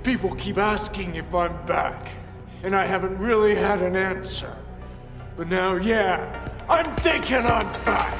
People keep asking if I'm back, and I haven't really had an answer. But now, yeah, I'm thinking I'm back!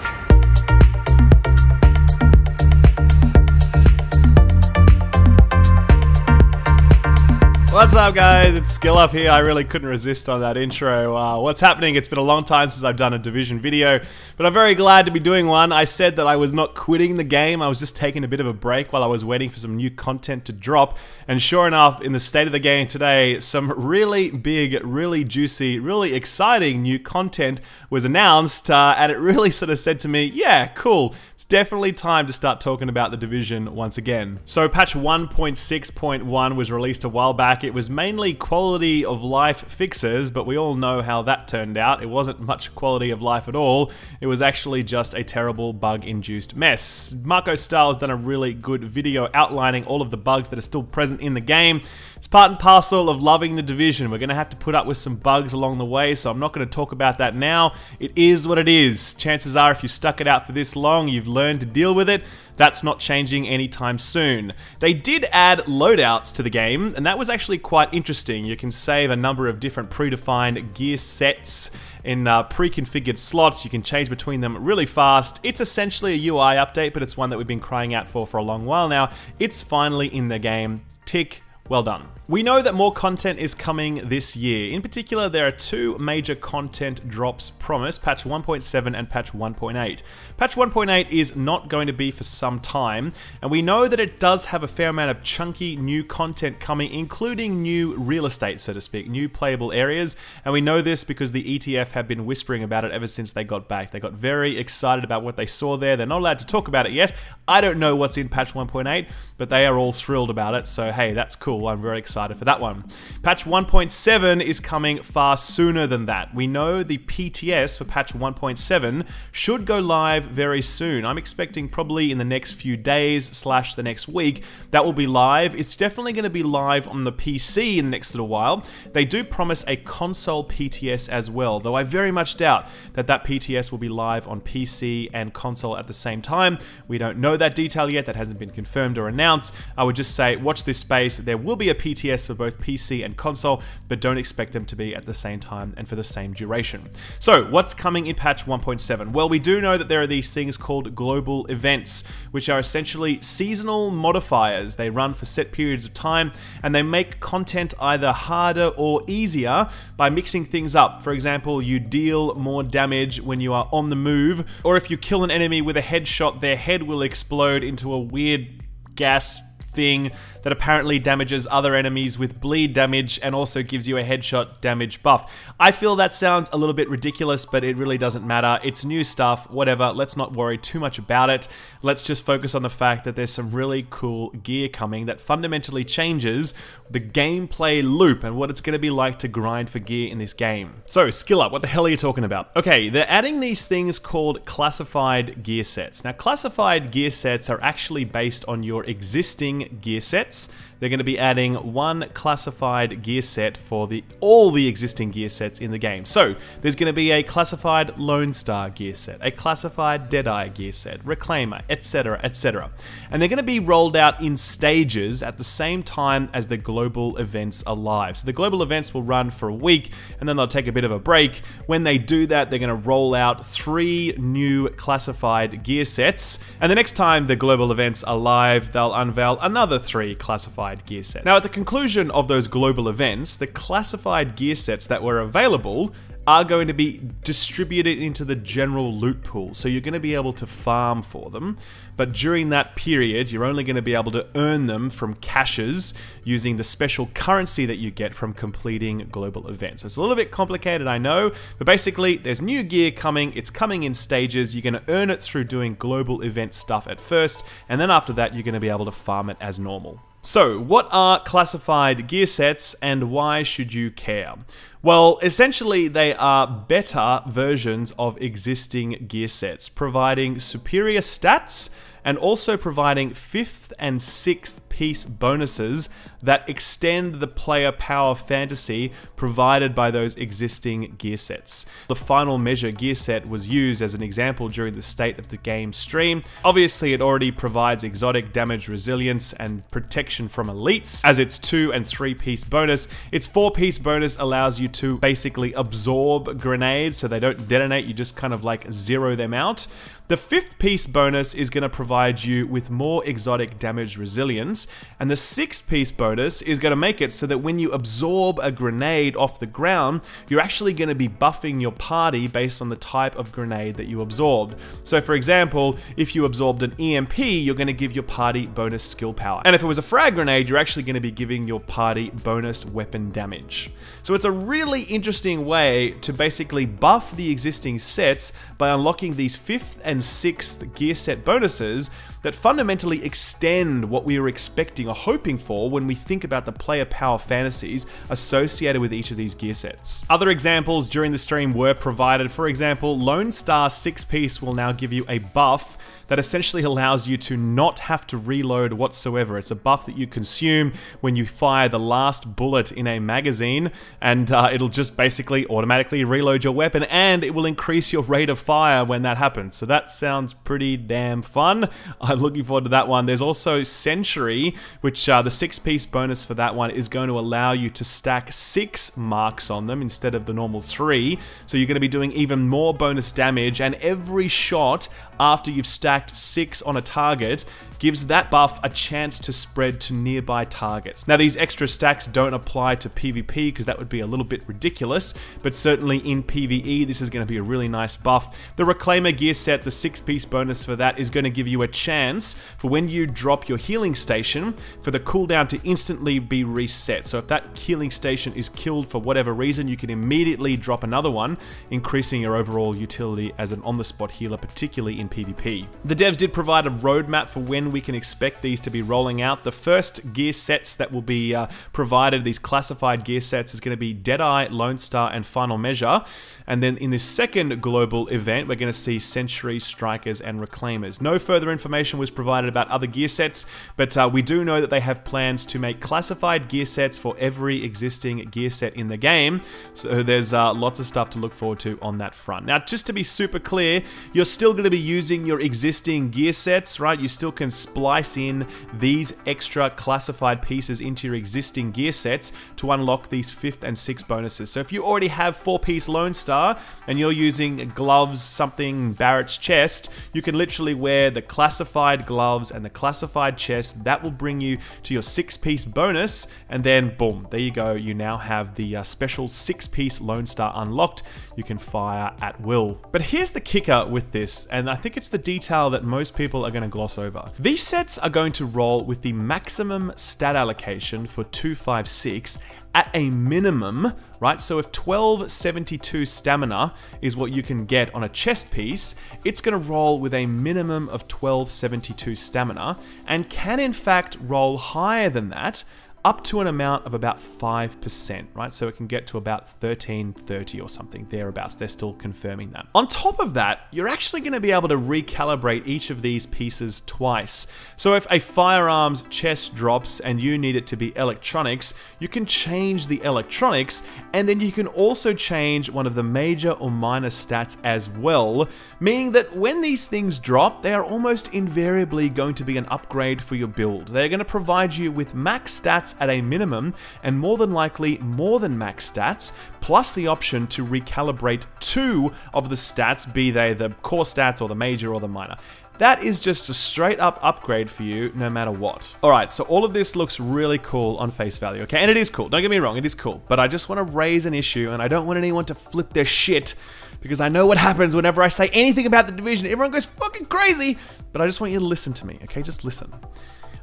What's up, guys? It's Skill Up here. I really couldn't resist on that intro. What's happening? It's been a long time since I've done a Division video, but I'm very glad to be doing one. I said that I was not quitting the game. I was just taking a bit of a break while I was waiting for some new content to drop. And sure enough, in the state of the game today, some really big, really juicy, really exciting new content was announced, and it really sort of said to me, yeah, cool. It's definitely time to start talking about the Division once again. So patch 1.6.1 was released a while back. It was mainly quality of life fixes, but we all know how that turned out. It wasn't much quality of life at all. It was actually just a terrible bug-induced mess. Marco Stahl has done a really good video outlining all of the bugs that are still present in the game. It's part and parcel of loving the Division. We're going to have to put up with some bugs along the way, so I'm not going to talk about that now. It is what it is. Chances are if you stuck it out for this long, you've learned to deal with it. That's not changing anytime soon. They did add loadouts to the game, and that was actually quite interesting. You can save a number of different predefined gear sets in pre-configured slots. You can change between them really fast. It's essentially a UI update, but it's one that we've been crying out for a long while now. It's finally in the game. Tick. Well done. We know that more content is coming this year. In particular, there are two major content drops promised, patch 1.7 and patch 1.8. Patch 1.8 is not going to be for some time, and we know that it does have a fair amount of chunky new content coming, including new real estate, so to speak, new playable areas, and we know this because the ETF have been whispering about it ever since they got back. They got very excited about what they saw there. They're not allowed to talk about it yet. I don't know what's in patch 1.8, but they are all thrilled about it, so hey, that's cool. I'm very excited for that one. Patch 1.7 is coming far sooner than that. We know the PTS for patch 1.7 should go live very soon. I'm expecting probably in the next few days / the next week that will be live. It's definitely going to be live on the PC in the next little while. They do promise a console PTS as well, though I very much doubt that that PTS will be live on PC and console at the same time. We don't know that detail yet. That hasn't been confirmed or announced. I would just say watch this space. There will be a PTS for both PC and console, but don't expect them to be at the same time and for the same duration. So what's coming in patch 1.7? Well, we do know that there are these things called global events, which are essentially seasonal modifiers. They run for set periods of time, and they make content either harder or easier by mixing things up. For example, you deal more damage when you are on the move, or if you kill an enemy with a headshot, their head will explode into a weird gas thing that apparently damages other enemies with bleed damage and also gives you a headshot damage buff. I feel that sounds a little bit ridiculous, but it really doesn't matter. It's new stuff, whatever. Let's not worry too much about it. Let's just focus on the fact that there's some really cool gear coming that fundamentally changes the gameplay loop and what it's going to be like to grind for gear in this game. So, skill up. What the hell are you talking about? Okay, they're adding these things called classified gear sets. Now, classified gear sets are actually based on your existing gear sets. They're going to be adding one classified gear set for all the existing gear sets in the game. So there's going to be a classified Lone Star gear set, a classified Deadeye gear set, Reclaimer, etc., etc. And they're going to be rolled out in stages at the same time as the global events are live. So the global events will run for a week, and then they'll take a bit of a break. When they do that, they're going to roll out 3 new classified gear sets, and the next time the global events are live, they'll unveil another 3 classified gear sets. Now, at the conclusion of those global events, the classified gear sets that were available are going to be distributed into the general loot pool, so you're going to be able to farm for them, but during that period you're only going to be able to earn them from caches using the special currency that you get from completing global events. It's a little bit complicated, I know, but basically there's new gear coming. It's coming in stages. You're going to earn it through doing global event stuff at first, and then after that you're going to be able to farm it as normal. So, what are classified gear sets and why should you care? Well, essentially they are better versions of existing gear sets, providing superior stats and also providing 5th and 6th piece bonuses that extend the player power fantasy provided by those existing gear sets. The Final Measure gear set was used as an example during the State of the Game stream. Obviously, it already provides exotic damage resilience and protection from elites as its 2 and 3 piece bonus. Its 4 piece bonus allows you to basically absorb grenades so they don't detonate, you just kind of like zero them out. The 5th piece bonus is going to provide you with more exotic damage resilience, and the 6th piece bonus is going to make it so that when you absorb a grenade off the ground, you're actually going to be buffing your party based on the type of grenade that you absorbed. So for example, if you absorbed an EMP, you're going to give your party bonus skill power. And if it was a frag grenade, you're actually going to be giving your party bonus weapon damage. So it's a really interesting way to basically buff the existing sets by unlocking these 5th and 6th gear set bonuses that fundamentally extend what we were expecting or hoping for when we think about the player power fantasies associated with each of these gear sets. Other examples during the stream were provided. For example, Lone Star 6-piece will now give you a buff that essentially allows you to not have to reload whatsoever. It's a buff that you consume when you fire the last bullet in a magazine, and it'll just basically automatically reload your weapon, and it will increase your rate of fire when that happens. So that sounds pretty damn fun. I'm looking forward to that one. There's also Century, which the 6-piece bonus for that one is going to allow you to stack 6 marks on them instead of the normal 3. So you're going to be doing even more bonus damage, and every shot after you've stacked 6 on a target gives that buff a chance to spread to nearby targets. Now, these extra stacks don't apply to PvP because that would be a little bit ridiculous, but certainly in PvE, this is going to be a really nice buff. The Reclaimer gear set, the 6-piece bonus for that, is going to give you a chance for when you drop your healing station for the cooldown to instantly be reset. So if that healing station is killed for whatever reason, you can immediately drop another one, increasing your overall utility as an on-the-spot healer, particularly in PvP. The devs did provide a roadmap for when we can expect these to be rolling out. The first gear sets that will be provided, these classified gear sets, is going to be Deadeye, Lone Star, and Final Measure. And then in this second global event, we're going to see Century, Strikers, and Reclaimers. No further information was provided about other gear sets, but we do know that they have plans to make classified gear sets for every existing gear set in the game. So there's lots of stuff to look forward to on that front. Now, just to be super clear, you're still going to be using your existing gear sets, right? You still can splice in these extra classified pieces into your existing gear sets to unlock these 5th and 6th bonuses. So if you already have 4-piece Lone Star and you're using gloves, something Barrett's chest, you can literally wear the classified gloves and the classified chest. That will bring you to your 6-piece bonus, and then boom, there you go. You now have the special 6-piece Lone Star unlocked. You can fire at will. But here's the kicker with this, and I think it's the detail that most people are going to gloss over. These sets are going to roll with the maximum stat allocation for 256 at a minimum, right? So if 1272 stamina is what you can get on a chest piece, it's going to roll with a minimum of 1272 stamina, and can in fact roll higher than that, up to an amount of about 5%, right? So it can get to about 1330 or something, thereabouts. They're still confirming that. On top of that, you're actually going to be able to recalibrate each of these pieces twice. So if a firearms chest drops and you need it to be electronics, you can change the electronics, and then you can also change one of the major or minor stats as well, meaning that when these things drop, they are almost invariably going to be an upgrade for your build. They're going to provide you with max stats at a minimum, and more than likely more than max stats, plus the option to recalibrate 2 of the stats, be they the core stats or the major or the minor. That is just a straight up upgrade for you no matter what. Alright, so all of this looks really cool on face value, okay? And it is cool, don't get me wrong, it is cool. But I just want to raise an issue, and I don't want anyone to flip their shit, because I know what happens whenever I say anything about the Division. Everyone goes fucking crazy! But I just want you to listen to me, okay? Just listen.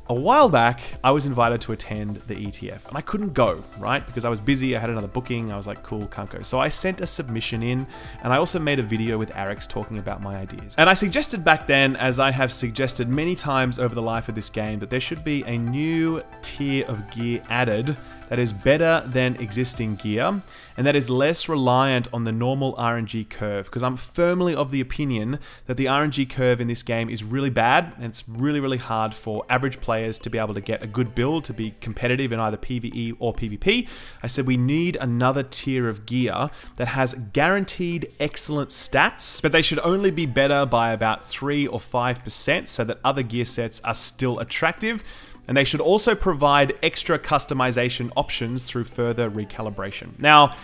A while back, I was invited to attend the ETF, and I couldn't go, right? Because I was busy, I had another booking, I was like, cool, can't go. So I sent a submission in, and I also made a video with Arix talking about my ideas. And I suggested back then, as I have suggested many times over the life of this game, that there should be a new tier of gear added that is better than existing gear, and that is less reliant on the normal RNG curve, because I'm firmly of the opinion that the RNG curve in this game is really bad, and it's really hard for average players to be able to get a good build to be competitive in either PvE or PvP. I said we need another tier of gear that has guaranteed excellent stats, but they should only be better by about 3 or 5% so that other gear sets are still attractive. And they should also provide extra customization options through further recalibration. Now,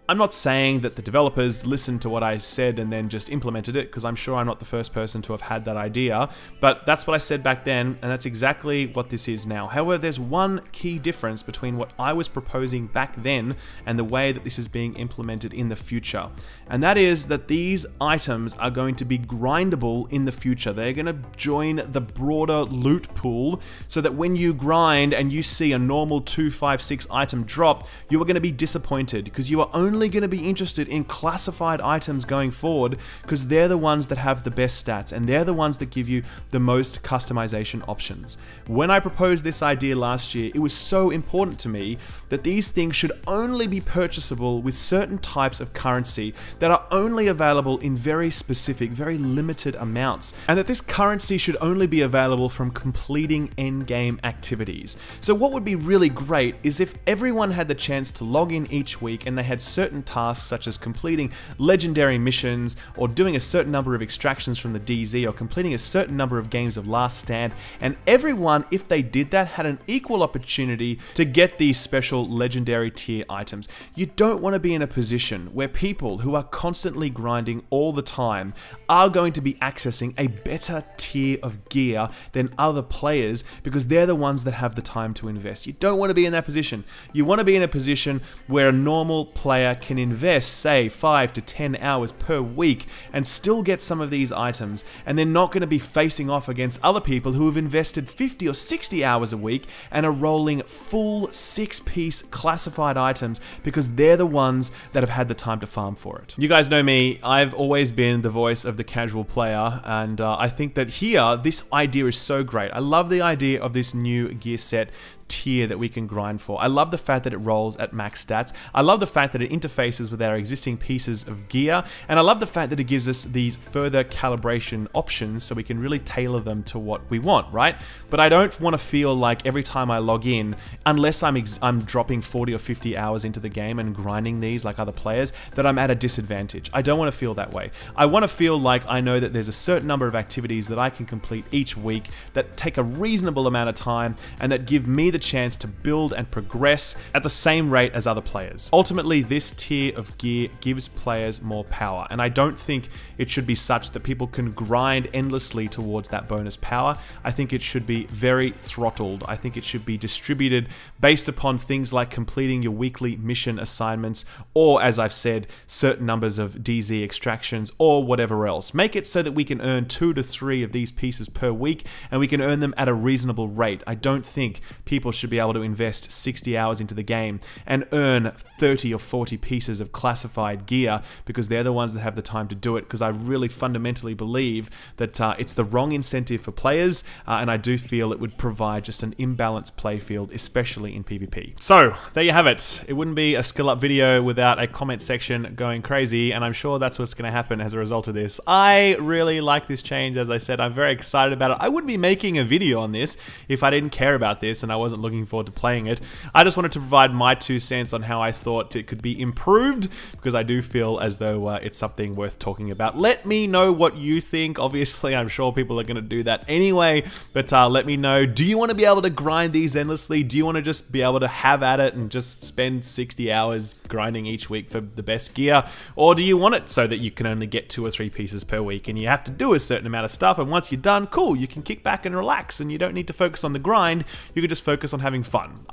I'm not saying that the developers listened to what I said and then just implemented it, because I'm sure I'm not the first person to have had that idea, but that's what I said back then, and that's exactly what this is now. However, there's one key difference between what I was proposing back then and the way that this is being implemented in the future, and that is that these items are going to be grindable in the future. They're going to join the broader loot pool, so that when you grind and you see a normal 2, 5, 6 item drop, you are going to be disappointed, because you are only going to be interested in classified items going forward, because they're the ones that have the best stats and they're the ones that give you the most customization options. When I proposed this idea last year, it was so important to me that these things should only be purchasable with certain types of currency that are only available in very specific, very limited amounts, and that this currency should only be available from completing end-game activities. So what would be really great is if everyone had the chance to log in each week and they had certain tasks such as completing legendary missions, or doing a certain number of extractions from the DZ, or completing a certain number of games of Last Stand, and everyone, if they did that, had an equal opportunity to get these special legendary tier items. You don't want to be in a position where people who are constantly grinding all the time are going to be accessing a better tier of gear than other players, because they're the ones that have the time to invest. You don't want to be in that position. You want to be in a position where a normal player can invest, say, 5 to 10 hours per week and still get some of these items, and they're not going to be facing off against other people who have invested 50 or 60 hours a week and are rolling full 6-piece classified items because they're the ones that have had the time to farm for it. You guys know me, I've always been the voice of the casual player, and I think that here, this idea is so great. I love the idea of this new gear set tier that we can grind for. I love the fact that it rolls at max stats. I love the fact that it interfaces with our existing pieces of gear, and I love the fact that it gives us these further calibration options so we can really tailor them to what we want, right? But I don't want to feel like every time I log in, unless I'm dropping 40 or 50 hours into the game and grinding these like other players, that I'm at a disadvantage. I don't want to feel that way. I want to feel like I know that there's a certain number of activities that I can complete each week that take a reasonable amount of time and that give me the chance to build and progress at the same rate as other players. Ultimately, this tier of gear gives players more power, and I don't think it should be such that people can grind endlessly towards that bonus power. I think it should be very throttled. I think it should be distributed based upon things like completing your weekly mission assignments, or, as I've said, certain numbers of DZ extractions, or whatever else. Make it so that we can earn 2 to 3 of these pieces per week, and we can earn them at a reasonable rate. I don't think people should be able to invest 60 hours into the game and earn 30 or 40 pieces of classified gear because they're the ones that have the time to do it, because I really fundamentally believe that it's the wrong incentive for players, and I do feel it would provide just an imbalanced playfield, especially in PvP. So, there you have it. It wouldn't be a skill up video without a comment section going crazy, and I'm sure that's what's going to happen as a result of this. I really like this change. As I said, I'm very excited about it. I wouldn't be making a video on this if I didn't care about this and I wasn't looking forward to playing it. I just wanted to provide my 2 cents on how I thought it could be improved, because I do feel as though it's something worth talking about. Let me know what you think. Obviously, I'm sure people are going to do that anyway, but let me know. Do you want to be able to grind these endlessly? Do you want to just be able to have at it and just spend 60 hours grinding each week for the best gear? Or do you want it so that you can only get 2 or 3 pieces per week and you have to do a certain amount of stuff, and once you're done, cool, you can kick back and relax and you don't need to focus on the grind, you can just focus on having fun.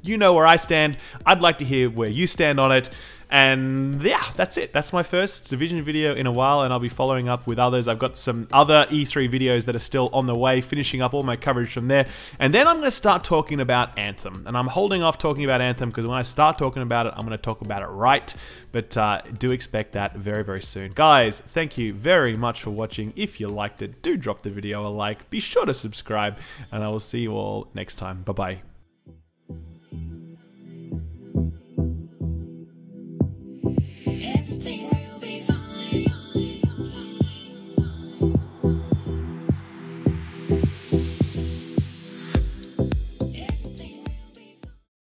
You know where I stand. I'd like to hear where you stand on it. And yeah, that's it. That's my first Division video in a while, and I'll be following up with others. I've got some other E3 videos that are still on the way, finishing up all my coverage from there. And then I'm going to start talking about Anthem. And I'm holding off talking about Anthem because when I start talking about it, I'm going to talk about it right. But do expect that very, very soon. Guys, thank you very much for watching. If you liked it, do drop the video a like. Be sure to subscribe, and I will see you all next time. Bye-bye.